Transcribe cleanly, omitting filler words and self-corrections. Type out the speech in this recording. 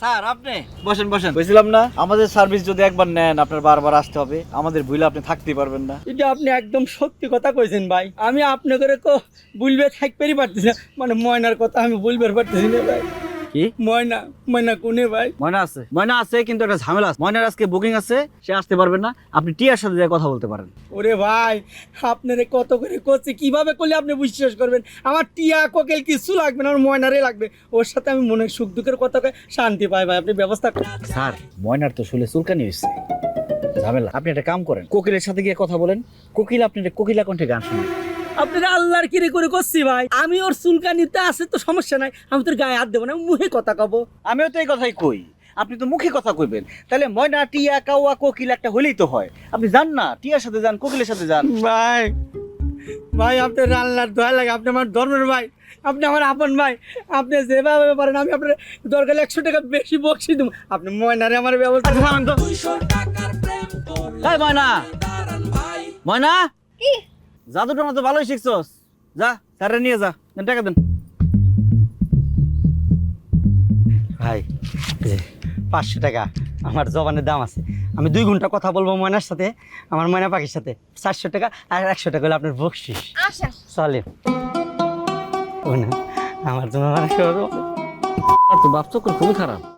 Sir আপনি বসেন বসেন, বলছিলাম না আমাদের সার্ভিস যদি একবার নেন আপনার বারবার আসতে হবে, আমাদের ভুলে আপনি থাকতেই পারবেন না। এটা আপনি একদম সত্যি কথা কইছেন ভাই। আমি আপনাদের বলবে থাকতেই পারতেছি না, মানে ময়নার কথা আমি বলবে পারতেছি না ভাই। কি ময়না ময়না কোনে ভাই? ময়না আছে কিন্তু একটা ঝামেলা আছে। ময়নার আজকে বুকিং আছে, সে আসতে পারবে না। আপনি টিয়ার সাথে যায় কথা বলতে পারেন। ওরে ভাই, আপনারে কত করে করছে, কিভাবে করলে আপনি বিশ্বাস করবেন? আমার টিয়া কোকেল কিছু লাগবে না, আমার ময়নারে লাগবে। ওর সাথে আমি মনে সুখ দুঃখের কথা কয়ে শান্তি পাই ভাই। আপনি ব্যবস্থা করেন। স্যার ময়নার তো শুলে চুলকানি হয়েছে, ঝামেলা। আপনি একটা কাম করেন, কোকিলের সাথে গিয়ে কথা বলেন। কোকিল আপনি কোকিলা কণ্ঠে গান শুনেন। আপনারা আল্লাহর কিরে করে করছি ভাই। আমি ওর চুলকানিতে আছে তো সমস্যা নাই, আমি তোর গায়ে হাত দেবো না, মুখে কথা কব। আমিও তো এই কথাই কই, আপনি তো মুখে কথা কইবেন। তাহলে ময়না টিয়া কাউয়া কোকিল একটা হলেই তো হয়। আপনি যান না, টিয়ার সাথে যান, কোকিলের সাথে যান। ভাই ভাই আপনার আল্লাহর দয়া লাগে, আপনি আমার ধর্মের ভাই, আপনি আমার আপন ভাই। আপনি যেভাবে পারেন আমি আপনার দরকার 100 টাকা বেশি বকশি দেবো। আপনি ময়নারে আমার ব্যবস্থা করেন তো। এই ময়না, ময়না কি জাদুটা তো ভালোই শিখছস। যা স্যারে নিয়ে যা, দেন টাকা দেন। ভাই 500 টাকা আমার জবানের দাম আছে। আমি 2 ঘন্টা কথা বলবো ময়নার সাথে, আমার ময়না পাখির সাথে। 400 টাকা আর 100 টাকা হলো আপনার বকশিস। আশা চলে ও না, আমার জন্য মানে আর তো বাপ চক্কর খুবই খারাপ।